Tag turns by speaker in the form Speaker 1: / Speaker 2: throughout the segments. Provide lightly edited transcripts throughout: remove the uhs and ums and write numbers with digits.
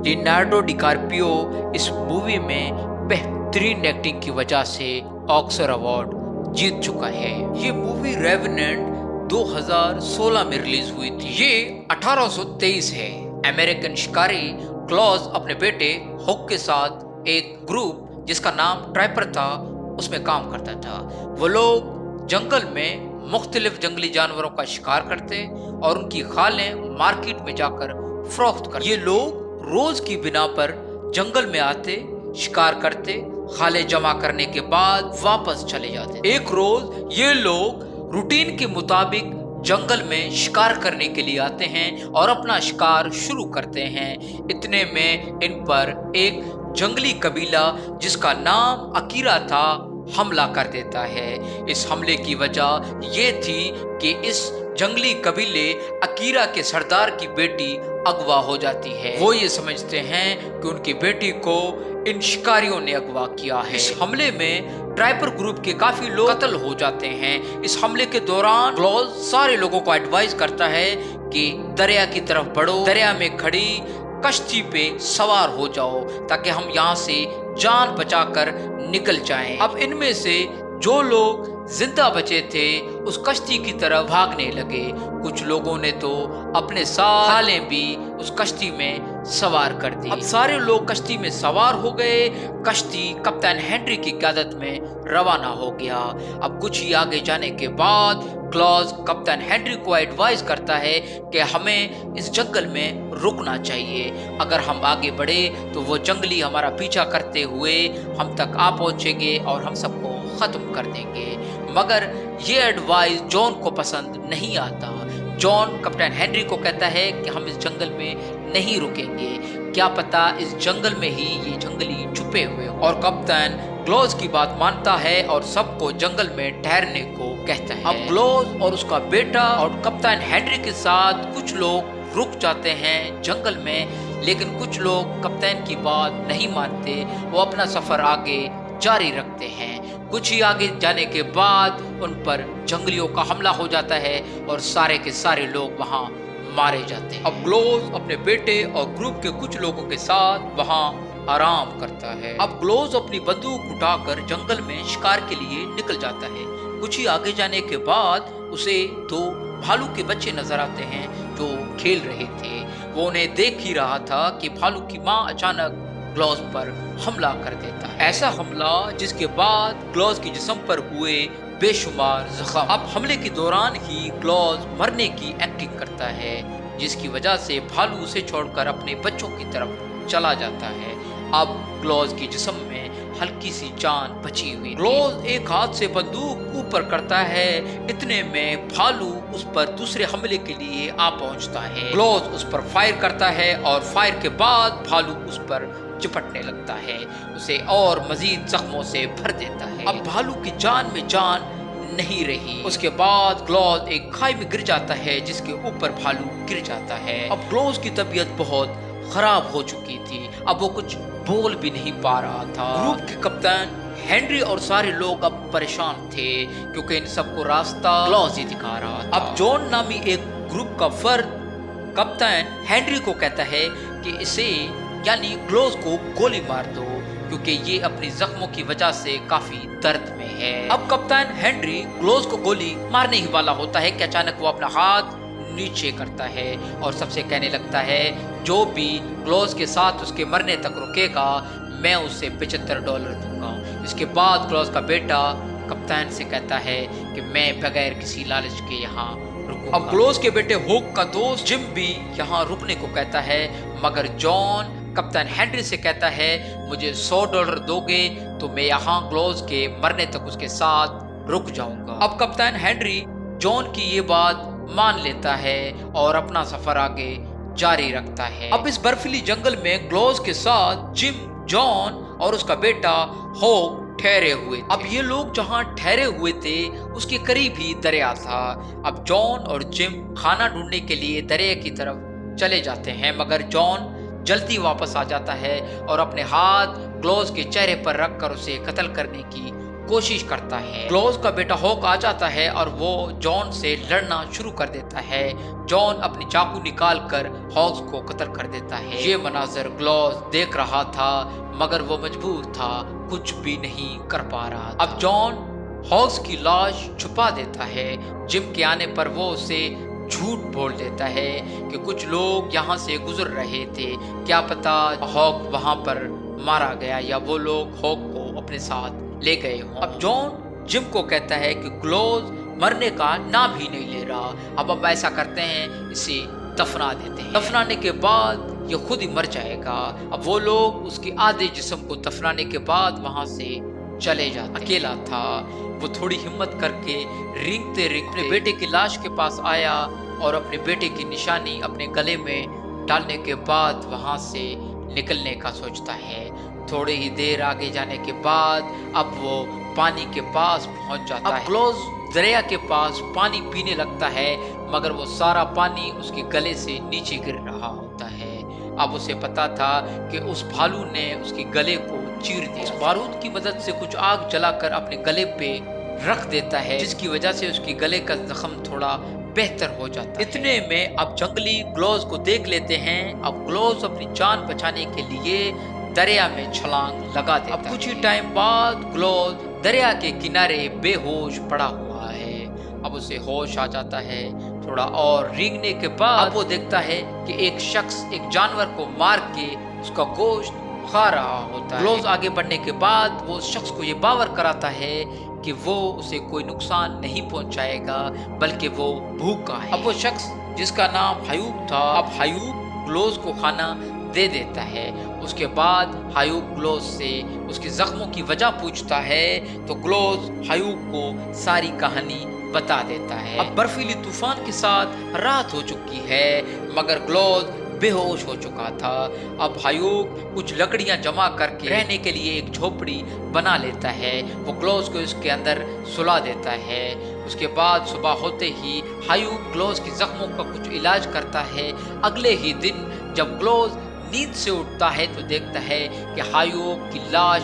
Speaker 1: Leonardo DiCaprio इस movie में बेहतरीन एक्टिंग की वजह से ऑस्कर अवार्ड जीत चुका है। ये मूवी रेवेनेंट 2016 में रिलीज हुई थी। ये 1823 है। अमेरिकन शिकारी क्लॉज अपने बेटे हुक के साथ एक ग्रुप जिसका नाम ट्राइपर था उसमें काम करता था। वो लोग जंगल में मुख्तलिफ जंगली जानवरों का शिकार करते और उनकी खालें मार्केट में जाकर फरोख्त करते। ये लोग रोज की बिना पर जंगल में आते, शिकार करते, खाले जमा करने के बाद वापस चले जाते। एक रोज ये लोग रूटीन के मुताबिक जंगल में शिकार करने के लिए आते हैं और अपना शिकार शुरू करते हैं। इतने में इन पर एक जंगली कबीला जिसका नाम अकीरा था हमला कर देता है। इस हमले की वजह ये थी कि इस जंगली कबीले अकीरा के सरदार की बेटी अगवा हो जाती है। वो ये समझते हैं कि उनकी बेटी को इन शिकारियों ने अगवा किया है। इस हमले में ट्राइपर ग्रुप के काफी लोग कत्ल हो जाते हैं। इस हमले के दौरान क्लॉज सारे लोगों को एडवाइस करता है कि दरिया की तरफ बढ़ो, दरिया में खड़ी कश्ती पे सवार हो जाओ ताकि हम यहाँ से जान बचाकर निकल जाएं। अब इनमें से जो लोग जिंदा बचे थे उस कश्ती की तरफ भागने लगे। कुछ लोगों ने तो अपने सालें भी उस कश्ती में सवार कर दी। अब सारे लोग कश्ती में सवार हो गए। कश्ती कप्तान हेनरी की क़यादत में रवाना हो गया। अब कुछ ही आगे जाने के बाद क्लॉज कप्तान हेनरी को एडवाइस करता है कि हमें इस जंगल में रुकना चाहिए। अगर हम आगे बढ़े तो वो जंगली हमारा पीछा करते हुए हम तक आ पहुंचेंगे और हम सबको खत्म कर देंगे। मगर ये एडवाइस जॉन को पसंद नहीं आता। जॉन कप्तान हेनरी को कहता है कि हम इस जंगल में नहीं रुकेंगे, क्या पता इस जंगल में ही ये जंगली छुपे हुए हो। और कप्तान क्लॉज की बात मानता है और सबको जंगल में ठहरने को कहता है। अब क्लॉज और उसका बेटा और कप्तान हेनरी के साथ कुछ लोग रुक जाते हैं जंगल में, लेकिन कुछ लोग कप्तान की बात नहीं मानते। वो अपना सफर आगे जारी रखते हैं। कुछ ही आगे जाने के बाद उन पर जंगलियों का हमला हो जाता है और सारे के सारे लोग वहां मारे जाते हैं। अब क्लॉज अपने बेटे और ग्रुप के कुछ लोगों के साथ वहां आराम करता है। अब क्लॉज अपनी बंदूक उठाकर जंगल में शिकार के लिए निकल जाता है। कुछ ही आगे जाने के बाद उसे दो भालू के बच्चे नजर आते हैं जो खेल रहे थे। वो उन्हें देख ही रहा था कि भालू की माँ अचानक क्लॉज पर हमला कर देता है। ऐसा हमला जिसके बाद क्लॉज के जिस्म पर हुए बेशुमार जख्म। अब हमले के दौरान ही क्लॉज मरने की एक्टिंग करता है, जिसकी वजह से भालू उसे छोड़कर अपने बच्चों की तरफ चला जाता है। अब क्लॉज के जिस्म में हल्की सी जान बची हुई। क्लॉज एक हाथ से बंदूक ऊपर करता है। इतने में भालू उस पर दूसरे हमले के लिए आ पहुंचता है। क्लॉज उस पर फायर करता है और फायर के बाद भालू उस पर चिपटने लगता है, उसे और मजीद जख्मों से भर देता है। अब भालू की जान में जान नहीं रही। उसके बाद क्लॉज एक खाई में गिर जाता है जिसके ऊपर भालू गिर जाता है। अब क्लॉज की तबीयत बहुत खराब हो चुकी थी। अब वो कुछ बोल भी नहीं पा रहा था। ग्रुप के कप्तान हेनरी और सारे लोग अब परेशान थे क्योंकि इन सबको रास्ता क्लॉज ही दिखा रहा था। अब जॉन नामी एक ग्रुप का फर्द कप्तान हेनरी को कहता है कि इसे यानी क्लॉज को गोली मार दो क्योंकि ये अपनी जख्मों की वजह से काफी दर्द में है। अब कप्तान हेनरी क्लॉज को गोली मारने ही वाला होता है कि अचानक वो अपना हाथ नीचे करता है और सबसे कहने लगता है जो भी क्लॉज के साथ उसके मरने तक रुकेगा मैं उसे $75 दूंगा। इसके बाद क्लॉज का बेटा कप्तान से कहता है कि मैं बगैर किसी लालच के यहाँ रुकूंगा। अब क्लॉज के बेटे हुक का दोस्त जिम भी यहाँ रुकने को कहता है, मगर जॉन कप्तान हेनरी से कहता है मुझे $100 दोगे तो मैं यहाँ क्लॉज के मरने तक उसके साथ रुक जाऊंगा। अब कप्तान हेनरी जॉन की ये बात मान लेता है और अपना सफर आगे जारी रखता है। अब इस बर्फीली जंगल में क्लॉज के साथ जिम, जॉन और उसका बेटा होक ठहरे हुए थे। अब ये लोग जहाँ ठहरे हुए थे उसके करीब ही दरिया था। अब जॉन और जिम खाना ढूंढने के लिए दरिया की तरफ चले जाते हैं, मगर जॉन जल्दी वापस आ जाता है और अपने हाथ क्लॉज के चेहरे पर रखकर उसे कत्ल करने की कोशिश करता है। क्लॉज का बेटा हॉक आ जाता है और वो जॉन से लड़ना शुरू कर देता है। जॉन अपनी चाकू निकाल कर हॉक्स को कत्ल कर देता है। ये मनाजर क्लॉज देख रहा था मगर वो मजबूर था, कुछ भी नहीं कर पा रहा था। अब जॉन हॉक्स की लाश छुपा देता है। जिम के आने पर वो उसे झूठ बोल देता है कि कुछ लोग यहाँ से गुजर रहे थे, क्या पता हॉक वहां पर मारा गया या वो लोग हॉक को अपने साथ ले गए हों। अब जॉन जिम को कहता है कि क्लॉज मरने का नाम ही नहीं ले रहा। अब ऐसा करते हैं, इसे दफना देते हैं। दफनाने के बाद ये खुद ही मर जाएगा। अब वो लोग उसके आधे जिस्म को दफनाने के बाद वहां से चले जाते। अकेला था वो, थोड़ी हिम्मत करके रेंगते रेंगते अपने बेटे की लाश के पास आया और अपने बेटे की निशानी अपने गले में डालने के बाद वहां से निकलने का सोचता है। थोड़ी ही देर आगे जाने के बाद अब वो पानी के पास पहुंच जाता है। क्लॉज दरिया के पास पानी पीने लगता है मगर वो सारा पानी उसके गले से नीचे गिर रहा होता है। अब उसे पता था कि उस भालू ने उसके गले को चीर दिया। बारूद की मदद से कुछ आग जलाकर अपने गले पे रख देता है, जिसकी वजह से उसके गले का जख्म थोड़ा बेहतर हो जाता है। इतने में अब जंगली क्लॉज को देख लेते हैं। अब क्लॉज अपनी जान बचाने के लिए दरिया में छलांग लगा देता है। अब कुछ ही टाइम बाद क्लॉज दरिया के किनारे बेहोश पड़ा हुआ है। अब उसे होश आ जाता है। थोड़ा और रेंगने के बाद अब वो देखता है कि एक शख्स एक जानवर को मार के उसका गोश्त खा रहा होता है। क्लॉज आगे बढ़ने के बाद वो शख्स को ये बावर कराता है कि वो उसे कोई नुकसान नहीं पहुंचाएगा बल्कि वो भूखा है। अब वो शख्स जिसका नाम हयूब था, अब हयूब क्लॉज को खाना दे देता है। उसके बाद हयूब क्लॉज से उसके जख्मों की वजह पूछता है तो क्लॉज हयूब को सारी कहानी बता देता है। अब बर्फीली तूफान के साथ रात हो चुकी है मगर क्लॉज बेहोश हो चुका था। अब हयूब कुछ लकड़ियां जमा करके रहने के लिए एक झोपड़ी बना लेता है। वो क्लॉज को इसके अंदर सुला देता है। उसके बाद सुबह होते ही हयूब क्लॉज के जख्मों का कुछ इलाज करता है। अगले ही दिन जब क्लॉज नींद से उठता है तो देखता है कि हयूब की लाश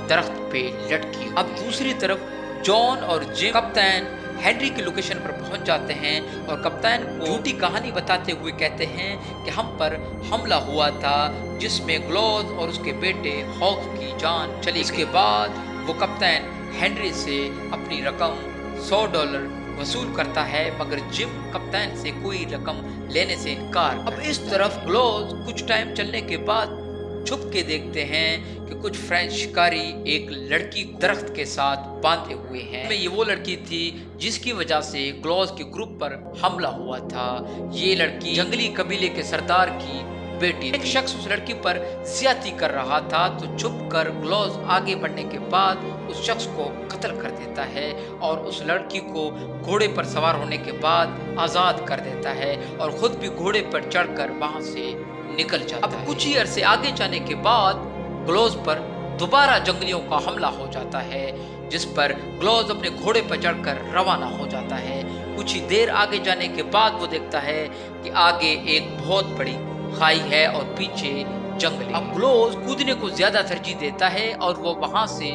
Speaker 1: दरख्त पे लटकी। अब दूसरी तरफ जॉन और जिम कप्तान हेनरी की लोकेशन पर पहुंच जाते हैं और कप्तान को झूठी कहानी बताते हुए कहते हैं कि हम पर हमला हुआ था जिसमें क्लॉज और उसके बेटे हॉक की जान चली। इसके बाद वो कप्तान हेनरी से अपनी रकम $100 वसूल करता है मगर जिम कप्तान से कोई रकम लेने से इनकार। अब इस तरफ क्लॉज कुछ टाइम चलने के बाद छुप के देखते हैं कि कुछ फ्रेंच शिकारी एक लड़की दरख्त के साथ बांधे हुए हैं। ये वो लड़की थी जिसकी वजह से क्लॉज के ग्रुप पर हमला हुआ था। ये लड़की जंगली कबीले के सरदार की बेटी। एक शख्स उस लड़की पर ज्यादती कर रहा था तो छुप कर क्लॉज आगे बढ़ने के बाद उस शख्स को कत्ल कर देता है और उस लड़की को घोड़े पर सवार होने के बाद आजाद कर देता है और खुद भी घोड़े पर चढ़कर वहां से निकल जाता है। अब कुछ ही अरसे आगे जाने के बाद क्लॉज पर दोबारा जंगलियों का हमला हो जाता है जिस पर क्लॉज अपने घोड़े पर चढ़कर रवाना हो जाता है। कुछ ही देर आगे जाने के बाद वो देखता है कि आगे एक बहुत बड़ी खाई है और पीछे जंगल। अब क्लॉज कूदने को ज्यादा तरजीह देता है और वो वहां से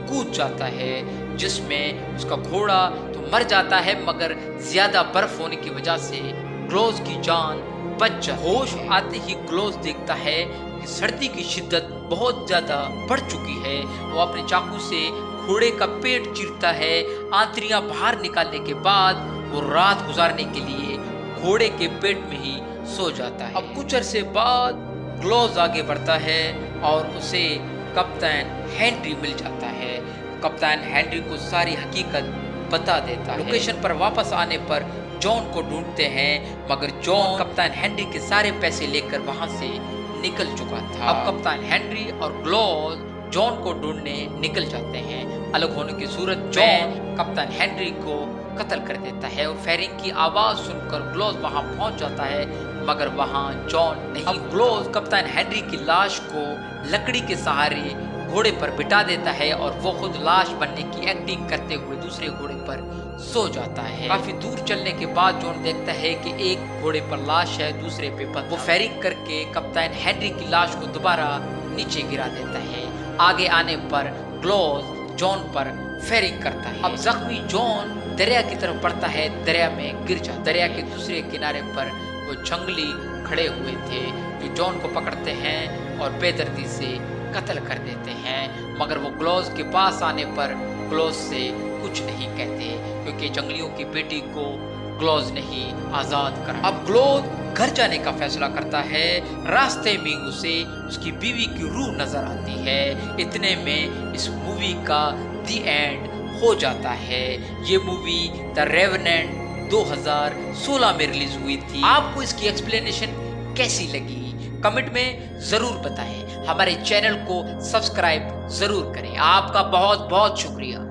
Speaker 1: कूद जाता है जिसमें उसका घोड़ा तो मर जाता है मगर ज्यादा बर्फ होने की वजह से क्लॉज की जान बच जाती है। होश आते ही क्लॉज देखता है कि सर्दी की शिद्दत बहुत ज्यादा बढ़ चुकी है। वो अपने चाकू से घोड़े का पेट चीरता है। आंतरियां बाहर निकालने के बाद वो रात गुजारने के लिए घोड़े के पेट में ही सो जाता है। अब कुछ अरसे बाद क्लॉज आगे बढ़ता है और उसे कप्तान हेनरी मिल जाता है। कप्तान हेनरी को सारी हकीकत बता देता है। लोकेशन पर वापस आने पर जॉन को ढूंढते हैं मगर जॉन कप्तान हेनरी के सारे पैसे लेकर वहां से निकल चुका था। अब कप्तान हेनरी और क्लॉज जॉन को ढूंढने निकल जाते हैं। अलग होने की सूरत जॉन कप्तान हेनरी को कत्ल कर देता है और फायरिंग की आवाज सुनकर क्लॉज वहां पहुंच जाता है मगर वहां जॉन नहीं। अब क्लॉज कप्तान हेनरी की लाश को लकड़ी के सहारे घोड़े पर बिठा देता है और वो खुद लाश बनने की एक्टिंग करते हुए दूसरे घोड़े पर सो जाता है। काफी दूर चलने के बाद जॉन देखता है कि एक घोड़े पर लाश है, दूसरे पे पत्थर। वो फायरिंग करके कप्तान हेनरी की लाश को दोबारा नीचे गिरा देता है। आगे आने पर क्लॉज जॉन पर फेरिंग करता है। अब जख्मी जॉन दरिया की तरफ बढ़ता है, दरिया में गिर जाता। दरिया के दूसरे किनारे पर वो जंगली खड़े हुए थे जो जॉन को पकड़ते हैं और बेदर्दी से कत्ल कर देते हैं, मगर वो ग्लोव के पास आने पर ग्लोव से कुछ नहीं कहते क्योंकि जंगलियों की बेटी को ग्लोव ने ही आजाद करा। अब ग्लोव घर जाने का फैसला करता है। रास्ते में उसे उसकी बीवी की रूह नजर आती है। इतने में इस मूवी का दी एंड हो जाता है। ये मूवी द रेवेनेंट 2016 में रिलीज हुई थी। आपको इसकी एक्सप्लेनेशन कैसी लगी कमेंट में जरूर बताएं। हमारे चैनल को सब्सक्राइब जरूर करें। आपका बहुत बहुत शुक्रिया।